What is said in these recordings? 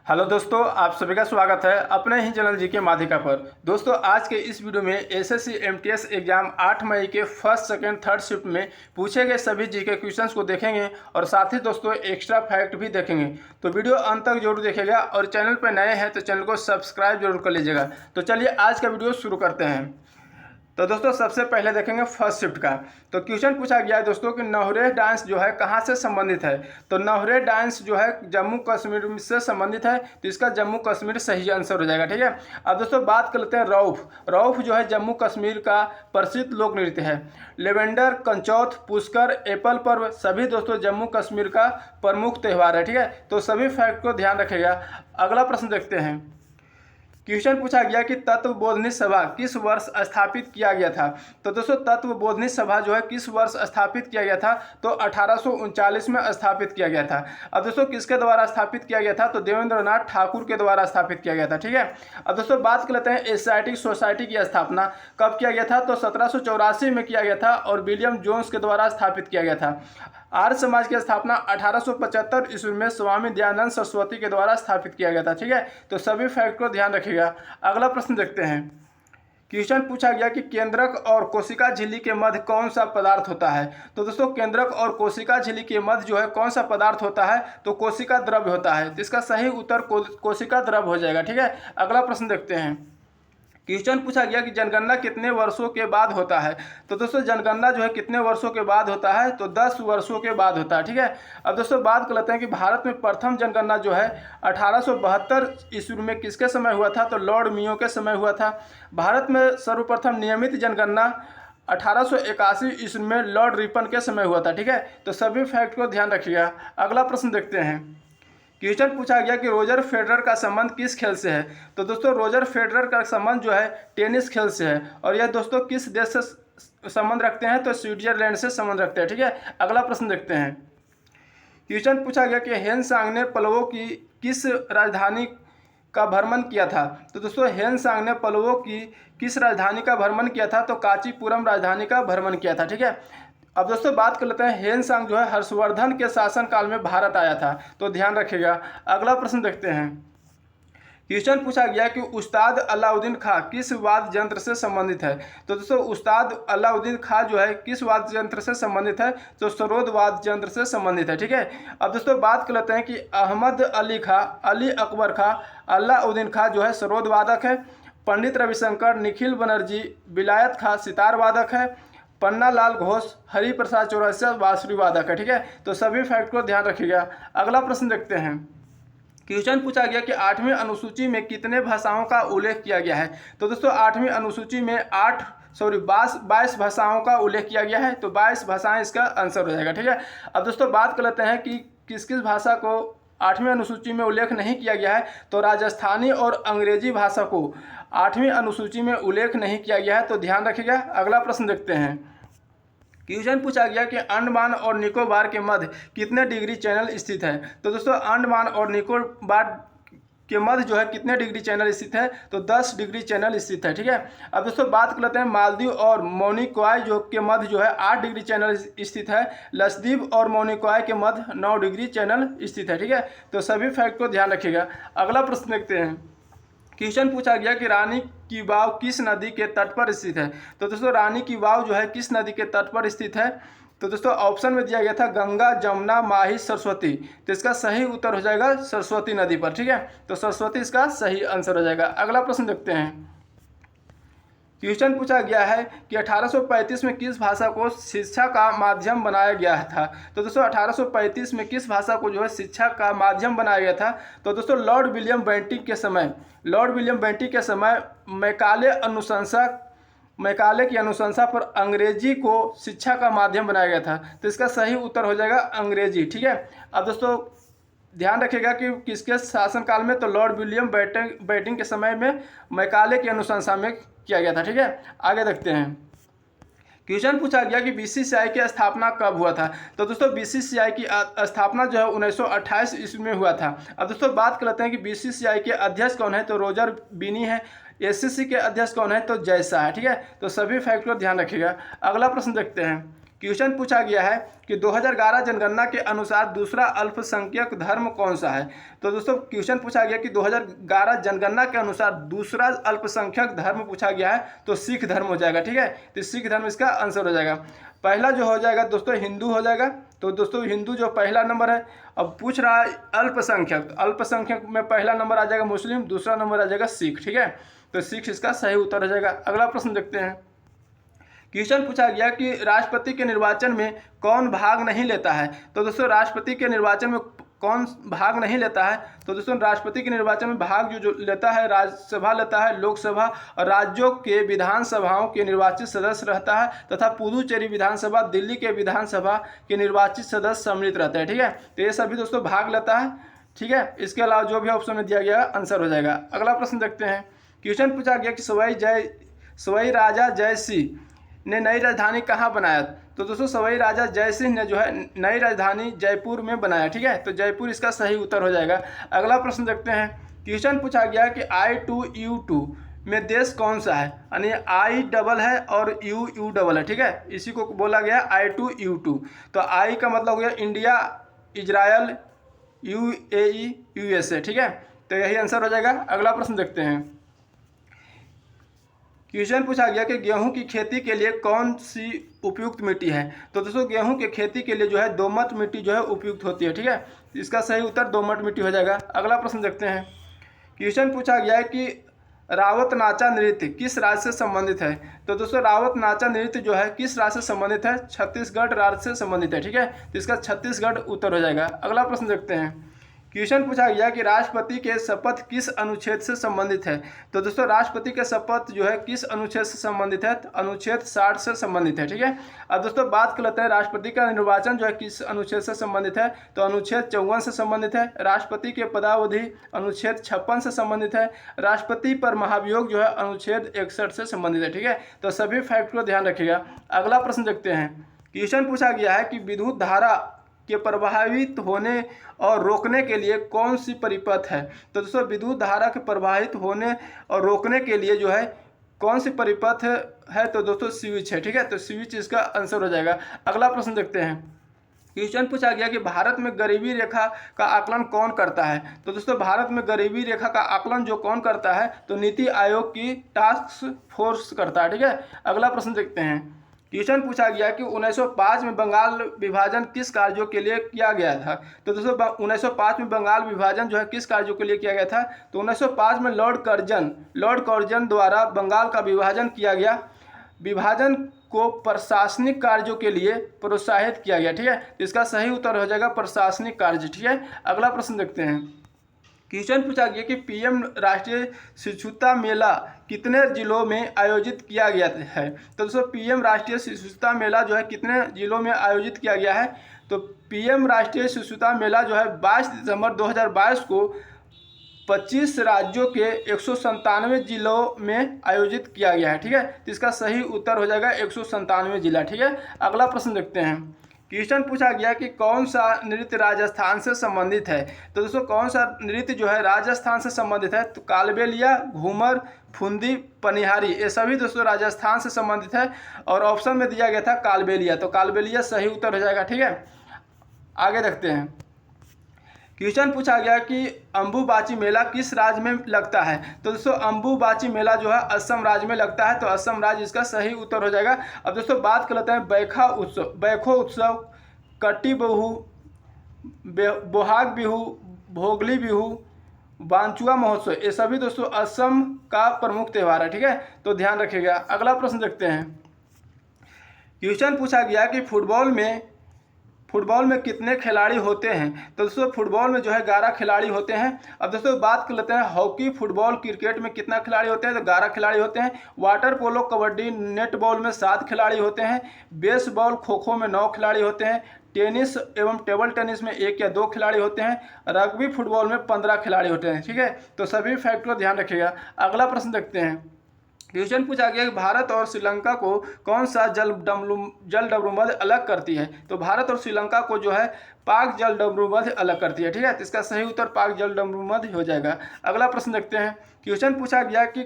Hello दोस्तों, आप सभी का स्वागत है अपने ही चैनल जी के माध्यिका पर। दोस्तों, आज के इस वीडियो में एसएससी एमटीएस एग्जाम 8 मई के फर्स्ट सेकंड थर्ड शिफ्ट में पूछे गए सभी जीके क्वेश्चंस को देखेंगे और साथ ही दोस्तों एक्स्ट्रा फैक्ट भी देखेंगे। तो वीडियो अंत तक जरूर देखिएगा और चैनल पर नए हैं तो चैनल को सब्सक्राइब जरूर कर लीजिएगा। तो चलिए आज का वीडियो शुरू करते हैं। तो दोस्तों सबसे पहले देखेंगे फर्स्ट शिफ्ट का। तो क्वेश्चन पूछा गया है दोस्तों कि नौहरे डांस जो है कहाँ से संबंधित है। तो नौहरे डांस जो है जम्मू कश्मीर से संबंधित है, तो इसका जम्मू कश्मीर सही आंसर हो जाएगा। ठीक है, अब दोस्तों बात कर लेते हैं रऊफ। रऊफ जो है जम्मू कश्मीर का प्रसिद्ध लोक नृत्य है। लेवेंडर, कंचौथ, पुष्कर, एप्पल पर्व सभी दोस्तों जम्मू कश्मीर का प्रमुख त्यौहार है। ठीक है, तो सभी फैक्ट को ध्यान रखिएगा। अगला प्रश्न देखते हैं। क्वेश्चन पूछा गया कि तत्वबोधिनी सभा किस वर्ष स्थापित किया गया था। तो दोस्तों तत्वबोधिनी सभा जो है किस वर्ष स्थापित किया गया था, तो 1839 में स्थापित किया गया था। अब दोस्तों किसके द्वारा स्थापित किया गया था, तो देवेंद्रनाथ ठाकुर के द्वारा स्थापित किया गया था। ठीक है, अब दोस्तों बात कर लेते हैं एशियाटिक सोसाइटी की स्थापना कब किया गया था। तो 1784 में किया गया था और विलियम जोन्स के द्वारा स्थापित किया गया था। आर्य समाज की स्थापना 1875 ईस्वी में स्वामी दयानंद सरस्वती के द्वारा स्थापित किया गया था। ठीक है, तो सभी फैक्ट को ध्यान रखिएगा। अगला प्रश्न देखते हैं। क्वेश्चन पूछा गया कि केंद्रक और कोशिका झिल्ली के मध्य कौन सा पदार्थ होता है। तो दोस्तों केंद्रक और कोशिका झिल्ली के मध्य जो है कौन सा पदार्थ होता है, तो कोशिका द्रव्य होता है। तो इसका सही उत्तर कोशिका द्रव्य हो जाएगा। ठीक है, अगला प्रश्न देखते हैं। क्वेश्चन पूछा गया कि जनगणना कितने वर्षों के बाद होता है। तो दोस्तों जनगणना जो है कितने वर्षों के बाद होता है, तो 10 वर्षों के बाद होता है। ठीक है, अब दोस्तों बात कर लेते हैं कि भारत में प्रथम जनगणना जो है 1872 ईस्वी में किसके समय हुआ था, तो लॉर्ड मियो के समय हुआ था। भारत में सर्वप्रथम नियमित जनगणना 1881 ईस्वी में लॉर्ड रिपन के समय हुआ था। ठीक है, तो सभी फैक्ट को ध्यान रखिएगा। अगला प्रश्न देखते हैं। क्वेश्चन पूछा गया कि रोजर फेडरर का संबंध किस खेल से है। तो दोस्तों रोजर फेडरर का संबंध जो है टेनिस खेल से है और यह दोस्तों किस देश से संबंध रखते हैं, तो स्विट्जरलैंड से संबंध रखते हैं। ठीक है, अगला प्रश्न देखते हैं। क्वेश्चन पूछा गया कि हेनसांग ने पल्लवों की किस राजधानी का भ्रमण किया था। तो दोस्तों हेनसांग ने पल्लवों की किस राजधानी का भ्रमण किया था, तो कांचीपुरम राजधानी का भ्रमण किया था। ठीक है, अब दोस्तों बात कर लेते हैं। हेनसांग जो है हर्षवर्धन के शासनकाल में भारत आया था, तो ध्यान रखिएगा। अगला प्रश्न देखते हैं। क्वेश्चन पूछा गया कि उस्ताद अलाउद्दीन खां किस वाद्य यंत्र से संबंधित है। तो दोस्तों उस्ताद अलाउद्दीन खां जो है किस वाद्य यंत्र से संबंधित है, तो सरोद वाद्य यंत्र से संबंधित है। ठीक है, अब दोस्तों बात कर लेते हैं कि अहमद अली खां, अली अकबर खां, अलाउद्दीन खां जो है सरोद वादक है। पंडित रविशंकर, निखिल बनर्जी, विलायत खां सितार वादक है। पन्ना लाल घोष, हरि प्रसाद चौरसिया बांसुरी वादक है। ठीक है, तो सभी फैक्ट को ध्यान रखिएगा। अगला प्रश्न देखते हैं। क्वेश्चन पूछा गया कि 8वीं अनुसूची में कितने भाषाओं का उल्लेख किया गया है। तो दोस्तों 8वीं अनुसूची में 22 भाषाओं का उल्लेख किया गया है, तो 22 भाषाएं इसका आंसर हो जाएगा। ठीक है, अब दोस्तों बात कर लेते हैं कि किस किस भाषा को 8वीं अनुसूची में उल्लेख नहीं किया गया है। तो राजस्थानी और अंग्रेजी भाषा को 8वीं अनुसूची में उल्लेख नहीं किया गया है, तो ध्यान रखिएगा। अगला प्रश्न देखते हैं। क्वेश्चन पूछा गया कि अंडमान और निकोबार के मध्य कितने डिग्री चैनल स्थित है। तो दोस्तों अंडमान और निकोबार के मध्य जो है कितने डिग्री चैनल स्थित है, तो 10 डिग्री चैनल स्थित है। ठीक है, अब दोस्तों बात कर लेते हैं। मालदीव और मोनिकॉय जो के मध्य जो है 8 डिग्री चैनल स्थित है। लक्षद्वीप और मोनिकॉय के मध्य 9 डिग्री चैनल स्थित है। ठीक है, तो सभी फैक्ट को ध्यान रखिएगा। अगला प्रश्न देखते हैं। क्वेश्चन पूछा गया कि रानी की वाव किस नदी के तट पर स्थित है। तो दोस्तों रानी की वाव जो है किस नदी के तट पर स्थित है, तो दोस्तों ऑप्शन में दिया गया था गंगा, जमुना, माही, सरस्वती। तो इसका सही उत्तर हो जाएगा सरस्वती नदी पर। ठीक है, तो सरस्वती इसका सही आंसर हो जाएगा। अगला प्रश्न देखते हैं। क्वेश्चन पूछा गया है कि 1835 में किस भाषा को शिक्षा का माध्यम बनाया गया था। तो दोस्तों 1835 में किस भाषा को जो है शिक्षा का माध्यम बनाया गया था, तो दोस्तों लॉर्ड विलियम बेंटिक के समय मैकाले की अनुशंसा पर अंग्रेजी को शिक्षा का माध्यम बनाया गया था, तो इसका सही उत्तर हो जाएगा अंग्रेजी। ठीक है, अब दोस्तों ध्यान रखिएगा कि किसके शासनकाल में, तो लॉर्ड विलियम बेंटिक के समय में मैकाले की अनुशंसा में किया गया था। ठीक है, आगे देखते हैं। क्वेश्चन पूछा गया कि बीसीसीआई की स्थापना कब हुआ था। तो दोस्तों बीसीसीआई की स्थापना जो है 1928 ईस्वी में हुआ था। अब दोस्तों बात कर लेते हैं कि बीसीसीआई के अध्यक्ष कौन है, तो रोजर बिनी है। एससीसी के अध्यक्ष कौन है, तो जय शाह है। ठीक है, तो सभी फैक्ट को ध्यान रखिएगा। अगला प्रश्न देखते हैं। क्वेश्चन पूछा गया है कि 2011 जनगणना के अनुसार दूसरा अल्पसंख्यक धर्म कौन सा है। तो दोस्तों क्वेश्चन पूछा गया कि 2011 जनगणना के अनुसार दूसरा अल्पसंख्यक धर्म पूछा गया है, तो सिख धर्म हो जाएगा। ठीक है, तो सिख धर्म इसका आंसर हो जाएगा। पहला जो हो जाएगा दोस्तों हिंदू हो जाएगा। तो दोस्तों हिंदू जो पहला नंबर है। अब पूछ रहा है अल्पसंख्यक, अल्पसंख्यक में पहला नंबर आ जाएगा मुस्लिम, दूसरा नंबर आ जाएगा सिख। ठीक है, तो सिख इसका सही उत्तर हो जाएगा। अगला प्रश्न देखते हैं। क्वेश्चन पूछा गया कि राष्ट्रपति के निर्वाचन में कौन भाग नहीं लेता है। तो दोस्तों राष्ट्रपति के निर्वाचन में कौन भाग नहीं लेता है। तो दोस्तों राष्ट्रपति के निर्वाचन में भाग जो लेता है राज्यसभा लेता है, लोकसभा और राज्यों के विधानसभाओं के निर्वाचित सदस्य रहता है, तथा पुदुचेरी विधानसभा, दिल्ली के विधानसभा के निर्वाचित सदस्य सम्मिलित रहते हैं। ठीक है, तो ये सभी दोस्तों भाग लेता है। ठीक है, इसके अलावा जो भी ऑप्शन में दिया गया आंसर हो जाएगा। अगला प्रश्न देखते हैं। क्वेश्चन पूछा गया कि सवाई राजा जय सिंह ने नई राजधानी कहाँ बनाया। तो दोस्तों सवाई राजा जय सिंह ने जो है नई राजधानी जयपुर में बनाया। ठीक है, तो जयपुर इसका सही उत्तर हो जाएगा। अगला प्रश्न देखते हैं। क्वेश्चन पूछा गया कि I2U2 में देश कौन सा है, यानी I डबल है और U डबल है। ठीक है, इसी को बोला गया I2U2। तो I का मतलब हो गया इंडिया, इजराइल, UAE, USA। ठीक है, तो यही आंसर हो जाएगा। अगला प्रश्न देखते हैं। क्वेश्चन पूछा गया कि गेहूं की खेती के लिए कौन सी उपयुक्त मिट्टी है। तो दोस्तों गेहूं की खेती के लिए जो है दोमट मिट्टी जो है उपयुक्त होती है। ठीक है, इसका सही उत्तर दोमट मिट्टी हो जाएगा। अगला प्रश्न देखते हैं। क्वेश्चन पूछा गया है कि रावत नाचा नृत्य किस राज्य से संबंधित है। तो दोस्तों रावत नाचा नृत्य जो है किस राज्य से संबंधित है, छत्तीसगढ़ राज्य से संबंधित है। ठीक है, तो इसका छत्तीसगढ़ उत्तर हो जाएगा। अगला प्रश्न देखते हैं। क्वेश्चन पूछा गया कि राष्ट्रपति के शपथ किस अनुच्छेद से संबंधित है। तो दोस्तों राष्ट्रपति के शपथ जो है किस अनुच्छेद से संबंधित है, तो अनुच्छेद 60 से संबंधित है। ठीक है, अब दोस्तों बात कर लेते हैं राष्ट्रपति का निर्वाचन जो है किस अनुच्छेद से संबंधित है। तो अनुच्छेद 54 से संबंधित है। राष्ट्रपति के पदावधि अनुच्छेद 56 से संबंधित है। राष्ट्रपति पर महाभियोग जो है अनुच्छेद 61 से संबंधित है। ठीक है, तो सभी फैक्ट को ध्यान रखिएगा। अगला प्रश्न देखते हैं। क्वेश्चन पूछा गया है कि विद्युत धारा के प्रभावित होने और रोकने के लिए कौन सी परिपथ है। तो दोस्तों विद्युत धारा के प्रभावित होने और रोकने के लिए जो है कौन सी परिपथ है। तो दोस्तों स्विच है। ठीक है, तो स्विच इसका आंसर हो जाएगा। अगला प्रश्न देखते हैं। क्वेश्चन पूछा गया कि भारत में गरीबी रेखा का आकलन कौन करता है। तो दोस्तों भारत में गरीबी रेखा का आकलन जो कौन करता है, तो नीति आयोग की टास्क फोर्स करता है। ठीक है, अगला प्रश्न देखते हैं। क्वेश्चन पूछा गया कि 1905 में बंगाल विभाजन किस कार्यों के लिए किया गया था। तो दोस्तों 1905 में बंगाल विभाजन जो है किस कार्यों के लिए किया गया था। तो 1905 में लॉर्ड कर्जन द्वारा बंगाल का विभाजन किया गया। विभाजन को प्रशासनिक कार्यों के लिए प्रोत्साहित किया गया। ठीक है, तो इसका सही उत्तर हो जाएगा प्रशासनिक कार्य। ठीक है, अगला प्रश्न देखते हैं। क्वेश्चन पूछा गया कि पीएम राष्ट्रीय शिशुता मेला कितने जिलों में आयोजित किया गया है। तो दोस्तों पीएम राष्ट्रीय शिशुता मेला जो है कितने जिलों में आयोजित किया गया है। तो पीएम राष्ट्रीय शिशुता मेला जो है 22 दिसंबर 2022 को 25 राज्यों के 197 जिलों में आयोजित किया गया है। ठीक है, तो इसका सही उत्तर हो जाएगा 197 जिला। ठीक है, अगला प्रश्न देखते हैं। क्वेश्चन पूछा गया कि कौन सा नृत्य राजस्थान से संबंधित है। तो दोस्तों कौन सा नृत्य जो है राजस्थान से संबंधित है। तो कालबेलिया, घूमर, फुंदी, पनिहारी, ये सभी दोस्तों राजस्थान से संबंधित है। और ऑप्शन में दिया गया था कालबेलिया, तो कालबेलिया सही उत्तर हो जाएगा। ठीक है, आगे देखते हैं। क्वेश्चन पूछा गया कि अम्बुबाची मेला किस राज्य में लगता है। तो दोस्तों अम्बुबाची मेला जो है असम राज्य में लगता है, तो असम राज्य इसका सही उत्तर हो जाएगा। अब दोस्तों बात कर लेते हैं बैखो उत्सव, कट्टी बहु, बोहाग बिहू, भोगली बिहू, बांचुआ महोत्सव, ये सभी दोस्तों असम का प्रमुख त्यौहार है। ठीक है, तो ध्यान रखिएगा। अगला प्रश्न देखते हैं। क्वेश्चन पूछा गया कि फुटबॉल में कितने खिलाड़ी होते हैं। तो दोस्तों फुटबॉल में जो है 11 खिलाड़ी होते हैं। अब दोस्तों बात कर लेते हैं हॉकी, फुटबॉल, क्रिकेट में कितना खिलाड़ी होते हैं। तो 11 खिलाड़ी होते हैं। वाटर पोलो, कबड्डी, नेटबॉल में 7 खिलाड़ी होते हैं। बेसबॉल, खो खो में 9 खिलाड़ी होते हैं। टेनिस एवं टेबल टेनिस में 1 या 2 खिलाड़ी होते हैं। रग्बी फुटबॉल में 15 खिलाड़ी होते हैं। ठीक है, तो सभी फैक्ट को ध्यान रखिएगा। अगला प्रश्न देखते हैं। क्वेश्चन पूछा गया कि भारत और श्रीलंका को कौन सा जलडमरूमध्य अलग करती है। तो भारत और श्रीलंका को जो है पाक जलडमरूमध्य अलग करती है। ठीक है, तो इसका सही उत्तर पाक जलडमरूमध्य हो जाएगा। अगला प्रश्न देखते हैं। क्वेश्चन पूछा गया कि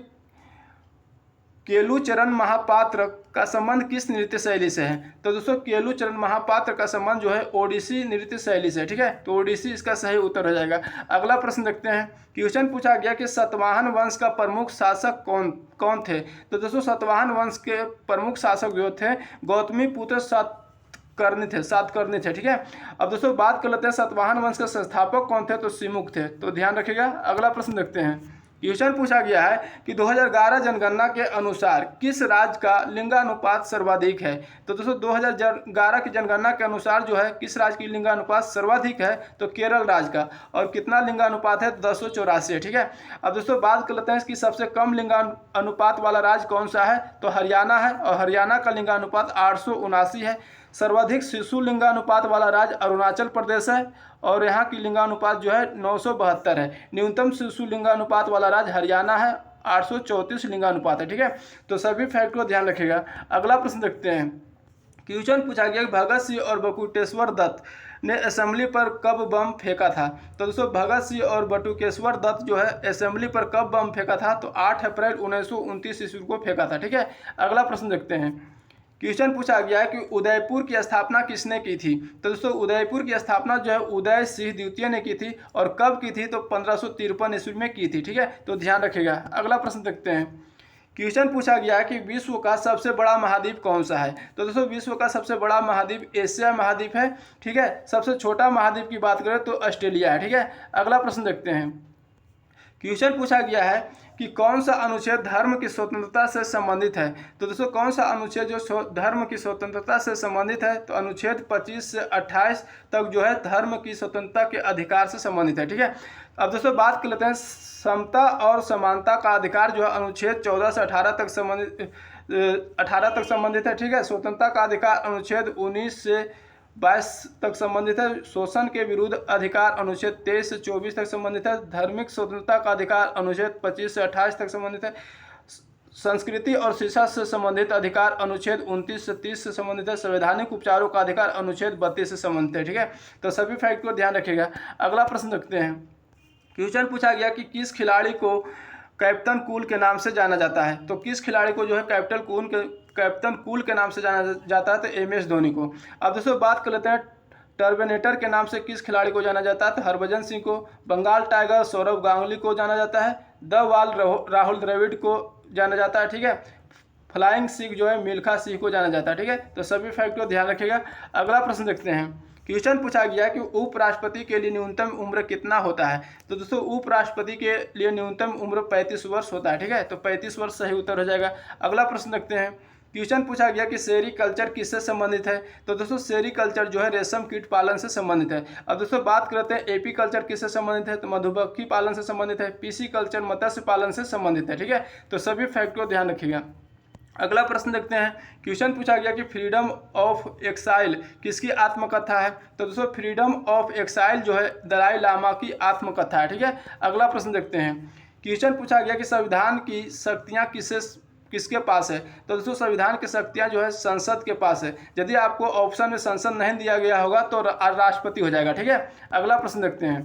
केलुचरण महापात्र का संबंध किस नृत्य शैली से है? तो दोस्तों केलुचरण महापात्र का संबंध जो है ओडिसी नृत्य शैली से है, ठीक है। तो ओडिसी इसका सही उत्तर हो जाएगा। अगला प्रश्न देखते हैं। क्वेश्चन पूछा गया कि सातवाहन वंश का प्रमुख शासक कौन कौन थे? तो दोस्तों सातवाहन वंश के प्रमुख शासक जो थे गौतमी पुत्र सातकर्णी थे, ठीक है। अब दोस्तों बात कर लेते हैं सातवाहन वंश के संस्थापक कौन थे? तो सिमुक थे। तो ध्यान रखिएगा। अगला प्रश्न देखते हैं। क्वेश्चन पूछा गया है कि 2011 जनगणना के अनुसार किस राज्य का लिंगानुपात सर्वाधिक है? तो दोस्तों 2011 की जनगणना के अनुसार जो है किस राज्य की लिंगानुपात सर्वाधिक है? तो केरल राज्य का। और कितना लिंगानुपात है? 1084 है, ठीक है। अब दोस्तों बात कर लेते हैं कि सबसे कम लिंगानुपात वाला राज्य कौन सा है? तो हरियाणा है, और हरियाणा का लिंगानुपात 879 है। सर्वाधिक शिशु लिंगानुपात वाला राज्य अरुणाचल प्रदेश है, और यहाँ की लिंगानुपात जो है 972 है। न्यूनतम शिशु लिंगानुपात वाला राज्य हरियाणा है, 834 लिंगानुपात है, ठीक है। तो सभी फैक्ट को ध्यान रखिएगा। अगला प्रश्न देखते हैं। क्वेश्चन पूछा गया कि भगत सिंह और बटुकेश्वर दत्त ने असेंबली पर कब बम फेंका था? तो दोस्तों भगत सिंह और बटुकेश्वर दत्त जो है असेंबली पर कब बम फेंका था? तो 8 अप्रैल 1929 ईस्वी को फेंका था, ठीक है। अगला प्रश्न देखते हैं। क्वेश्चन पूछा गया है कि उदयपुर की स्थापना किसने की थी? तो दोस्तों उदयपुर की स्थापना जो है उदय सिंह द्वितीय ने की थी, और कब की थी? तो 1553 ईस्वी में की थी, ठीक है। तो ध्यान रखिएगा। अगला प्रश्न देखते हैं। क्वेश्चन पूछा गया है कि विश्व का सबसे बड़ा महाद्वीप कौन सा है? तो दोस्तों विश्व का सबसे बड़ा महाद्वीप एशिया महाद्वीप है, ठीक है। सबसे छोटा महाद्वीप की बात करें तो ऑस्ट्रेलिया है, ठीक है। अगला प्रश्न देखते हैं। क्वेश्चन पूछा गया है कि कौन सा अनुच्छेद धर्म की स्वतंत्रता से संबंधित है? तो दोस्तों कौन सा अनुच्छेद जो धर्म की स्वतंत्रता से संबंधित है? तो अनुच्छेद 25 से 28 तक जो है धर्म की स्वतंत्रता के अधिकार से संबंधित है, ठीक है। अब दोस्तों बात कर लेते हैं समता और समानता का अधिकार जो है अनुच्छेद 14 से 18 तक संबंधित है, ठीक है। स्वतंत्रता का अधिकार अनुच्छेद 19 से 22 तक संबंधित है। शोषण के विरुद्ध अधिकार अनुच्छेद 23 से 24 तक संबंधित है। धार्मिक स्वतंत्रता का अधिकार अनुच्छेद 25 से 28 तक संबंधित है। संस्कृति और शिक्षा से संबंधित अधिकार अनुच्छेद 29 से 30 से संबंधित है। संवैधानिक उपचारों का अधिकार अनुच्छेद 32 से संबंधित है, ठीक है। तो सभी फैक्ट को ध्यान रखिएगा। अगला प्रश्न देखते हैं। क्वेश्चन पूछा गया कि किस खिलाड़ी को कैप्टन कूल के नाम से जाना जाता है? तो किस खिलाड़ी को जो है कैप्टन कूल के नाम से जाना जाता है? तो MS धोनी को। अब दोस्तों बात कर लेते हैं टर्मिनेटर के नाम से किस खिलाड़ी को जाना जाता है? तो हरभजन सिंह को। बंगाल टाइगर सौरव गांगुली को जाना जाता है। द वाल राहुल द्रविड़ को जाना जाता है, ठीक है। फ्लाइंग सिख जो है मिल्खा सिंह को जाना जाता है, ठीक है। तो सभी फैक्ट को ध्यान रखिएगा। अगला प्रश्न देखते हैं। क्वेश्चन पूछा गया कि उपराष्ट्रपति के लिए न्यूनतम उम्र कितना होता है? तो दोस्तों उपराष्ट्रपति के लिए न्यूनतम उम्र 35 वर्ष होता है, ठीक है। तो 35 वर्ष सही उत्तर हो जाएगा। अगला प्रश्न देखते हैं। क्वेश्चन पूछा गया कि सेरीकल्चर किससे संबंधित है? तो दोस्तों सेरीकल्चर जो है रेशम कीट पालन से संबंधित है। अब दोस्तों बात करते हैं एपीकल्चर किससे संबंधित है? तो मधुमक्खी पालन से संबंधित है। पीसीकल्चर मत्स्य पालन से संबंधित है, ठीक है। तो सभी फैक्ट को ध्यान रखिएगा। अगला प्रश्न देखते हैं। क्वेश्चन पूछा गया कि फ्रीडम ऑफ एक्साइल किसकी आत्मकथा है? तो दोस्तों फ्रीडम ऑफ एक्साइल जो है दलाई लामा की आत्मकथा है, ठीक है। अगला प्रश्न देखते हैं। क्वेश्चन पूछा गया कि संविधान की शक्तियाँ किसके पास है? तो दोस्तों संविधान की शक्तियाँ जो है संसद के पास है। यदि आपको ऑप्शन में संसद नहीं दिया गया होगा तो राष्ट्रपति हो जाएगा, ठीक है। अगला प्रश्न देखते हैं।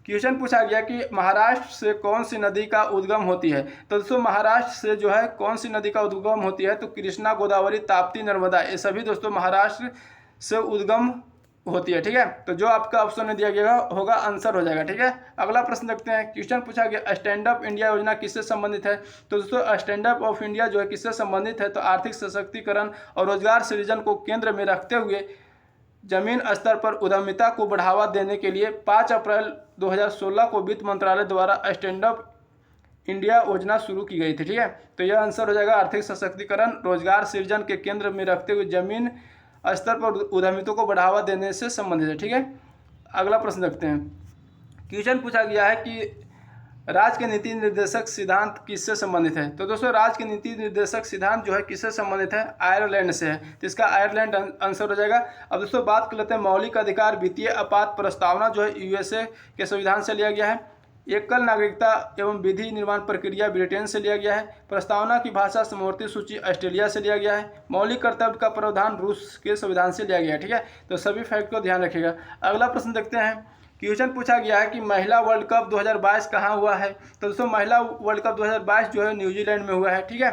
क्वेश्चन पूछा गया कि महाराष्ट्र से कौन सी नदी का उद्गम होती है? तो दोस्तों महाराष्ट्र से जो है कौन सी नदी का उद्गम होती है? तो कृष्णा, गोदावरी, ताप्ती, नर्मदा, ये सभी दोस्तों महाराष्ट्र से उद्गम होती है, ठीक है। तो जो आपका ऑप्शन में दिया गया होगा आंसर हो जाएगा, ठीक है। अगला प्रश्न देखते हैं। क्वेश्चन पूछा गया स्टैंड अप इंडिया योजना किससे संबंधित है? तो दोस्तों स्टैंड अप ऑफ इंडिया जो है किससे संबंधित है? तो आर्थिक सशक्तिकरण और रोजगार सृजन को केंद्र में रखते हुए जमीन स्तर पर उद्यमिता को बढ़ावा देने के लिए 5 अप्रैल 2016 को वित्त मंत्रालय द्वारा स्टैंड अप इंडिया योजना शुरू की गई थी, ठीक है। तो यह आंसर हो जाएगा आर्थिक सशक्तिकरण रोजगार सृजन के केंद्र में रखते हुए जमीन स्तर पर उद्यमिता को बढ़ावा देने से संबंधित है, ठीक है। अगला प्रश्न देखते हैं। क्वेश्चन पूछा गया है कि राज्य के नीति निर्देशक सिद्धांत किससे संबंधित है? तो दोस्तों राज्य के नीति निर्देशक सिद्धांत जो है किससे संबंधित है? आयरलैंड से है। तो इसका आयरलैंड आंसर हो जाएगा। अब दोस्तों बात कर लेते हैं मौलिक अधिकार वित्तीय आपात प्रस्तावना जो है USA के संविधान से लिया गया है। एकल नागरिकता एवं विधि निर्माण प्रक्रिया ब्रिटेन से लिया गया है। प्रस्तावना की भाषा समवर्ती सूची ऑस्ट्रेलिया से लिया गया है। मौलिक कर्तव्य का प्रावधान रूस के संविधान से लिया गया है, ठीक है। तो सभी फैक्ट को ध्यान रखिएगा। अगला प्रश्न देखते हैं। क्वेश्चन पूछा गया है कि महिला वर्ल्ड कप 2022 कहाँ हुआ है? तो दोस्तों महिला वर्ल्ड कप 2022 जो है न्यूजीलैंड में हुआ है, ठीक है।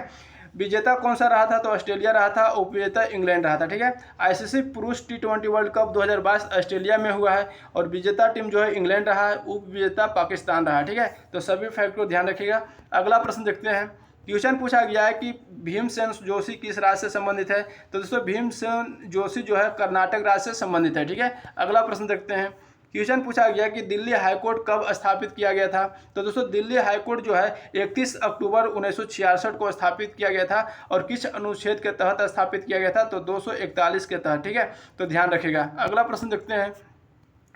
विजेता कौन सा रहा था? तो ऑस्ट्रेलिया रहा था। उपविजेता इंग्लैंड रहा था। ठीक है, आईसीसी पुरुष T20 वर्ल्ड कप 2022 ऑस्ट्रेलिया में हुआ है और विजेता टीम जो है इंग्लैंड रहा है, उपविजेता पाकिस्तान रहा है। ठीक है, तो सभी फैक्ट को ध्यान रखिएगा। अगला प्रश्न देखते हैं। क्वेश्चन पूछा गया है कि भीमसेन जोशी किस राज्य से संबंधित है? तो दोस्तों भीमसेन जोशी जो है कर्नाटक राज्य से संबंधित है। ठीक है, अगला प्रश्न देखते हैं। क्वेश्चन पूछा गया कि दिल्ली हाईकोर्ट कब स्थापित किया गया था? तो दोस्तों दिल्ली हाईकोर्ट जो है 31 अक्टूबर 1966 को स्थापित किया गया था और किस अनुच्छेद के तहत स्थापित किया गया था? तो 241 के तहत। ठीक है, तो ध्यान रखिएगा। अगला प्रश्न देखते हैं।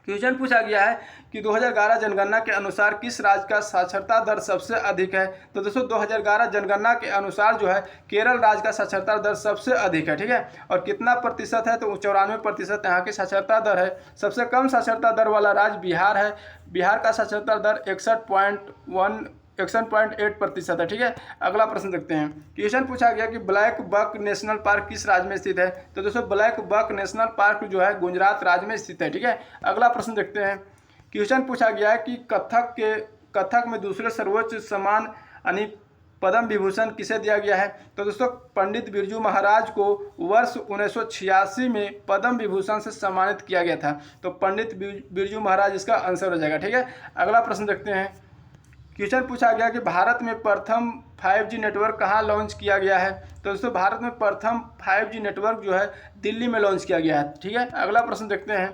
क्वेश्चन पूछा गया है कि 2011 जनगणना के अनुसार किस राज्य का साक्षरता दर सबसे अधिक है? तो दोस्तों 2011 जनगणना के अनुसार जो है केरल राज्य का साक्षरता दर सबसे अधिक है। ठीक है, और कितना प्रतिशत है? तो 94% यहाँ की साक्षरता दर है। सबसे कम साक्षरता दर वाला राज्य बिहार है। बिहार का साक्षरता दर 61.8% है। ठीक है, अगला प्रश्न देखते हैं। क्वेश्चन पूछा गया कि ब्लैक बक नेशनल पार्क किस राज्य में स्थित है? तो दोस्तों ब्लैक बक नेशनल पार्क जो है गुजरात राज्य में स्थित है। ठीक है, अगला प्रश्न देखते हैं। क्वेश्चन पूछा गया है कि कथक में दूसरे सर्वोच्च सम्मान यानी पद्म विभूषण किसे दिया गया है? तो दोस्तों पंडित बिरजू महाराज को वर्ष 1986 में पद्म विभूषण से सम्मानित किया गया था। तो पंडित बिरजू महाराज इसका आंसर हो जाएगा। ठीक है, अगला प्रश्न देखते हैं। क्वेश्चन पूछा गया कि भारत में प्रथम 5G नेटवर्क कहाँ लॉन्च किया गया है? तो दोस्तों भारत में प्रथम 5G नेटवर्क जो है दिल्ली में लॉन्च किया गया है। ठीक है, अगला प्रश्न देखते हैं।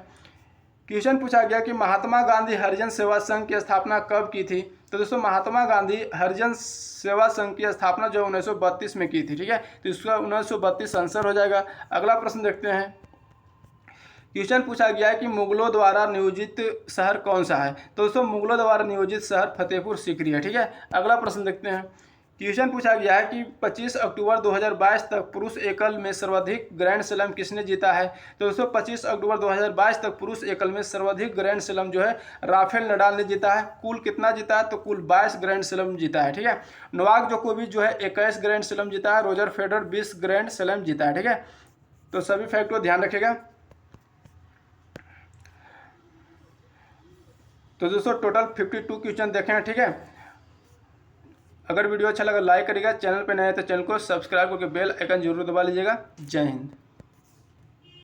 क्वेश्चन पूछा गया कि महात्मा गांधी हरिजन सेवा संघ की स्थापना कब की थी? तो दोस्तों महात्मा गांधी हरिजन सेवा संघ की स्थापना जो 1932 में की थी। ठीक है, तो इसका 1932 आंसर हो जाएगा। अगला प्रश्न देखते हैं। क्वेश्चन पूछा गया है कि मुगलों द्वारा नियोजित शहर कौन सा है? तो दोस्तों मुगलों द्वारा नियोजित शहर फतेहपुर सीकरी है। ठीक है, अगला प्रश्न देखते हैं। क्वेश्चन पूछा गया है कि 25 अक्टूबर 2022 तक पुरुष एकल में सर्वाधिक ग्रैंड स्लैम किसने जीता है? तो दोस्तों 25 अक्टूबर 2022 तक पुरुष एकल में सर्वाधिक ग्रैंड स्लैम जो है राफेल नडाल ने जीता है। कुल कितना जीता है? तो कुल 22 ग्रैंड स्लैम जीता है। ठीक है, नोवाक जोकोविच जो है 21 ग्रैंड स्लैम जीता है। रोजर फेडरर 20 ग्रैंड स्लैम जीता है। ठीक है, तो सभी फैक्ट को ध्यान रखिएगा। तो दोस्तों टोटल 52 क्वेश्चन देखे हैं। ठीक है, अगर वीडियो अच्छा लगा लाइक करिएगा, चैनल पे नए हैं तो चैनल को सब्सक्राइब करके बेल आइकन जरूर दबा लीजिएगा। जय हिंद।